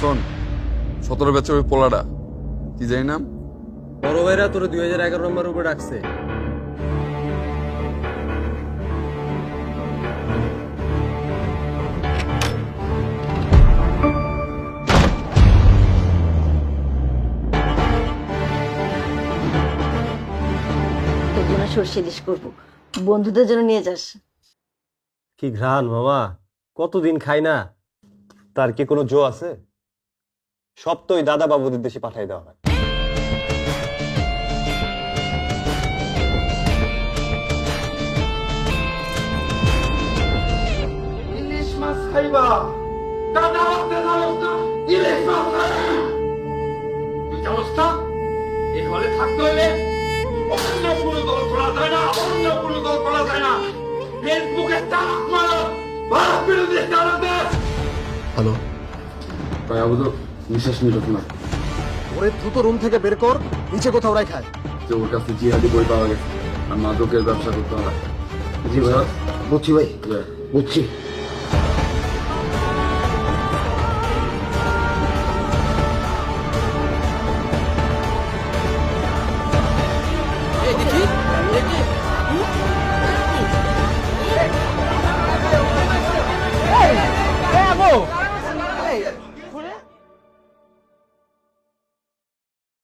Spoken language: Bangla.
শোন 17 ব্যাচের ওই পোলাটা কি জানি নাম, বড় ভাইরা তোর 2011 নম্বর উপরে ডাকছে। তোর জন্য সর্ষে ইলিশ করবো, বন্ধুদের জন্য নিয়ে যাস। কি ঘ্রাণ মামা, কতদিন খাই না। তার কি কোনো জো আছে? সব তো ওই দাদা বাবুদের দেশে পাঠাই দেওয়া হয়। ইলিশ মাছ খাইবা, দাদা হতে অবস্থা ইলিশ মাছ খাইবা। কি অবস্থা? এই হলে থাকতে হলে অন্য কোনো দল করা যায় না, অন্য কোনো দল করা যায় না। ফেসবুকে তালাক মারো, ভারত বিরোধী তালাক। হ্যালো ভাই আবুদর নিঃশ্বাস নিল না, ওরে দ্রুত রুম থেকে বের কর, নিচে কোথাও রাখায়। যে ওর কাছে জিহাদি বই পাওয়া গেছে আর মাদকের ব্যবসা করতে হয়। জি ভাই, বুঝছি ভাই, বুঝছি।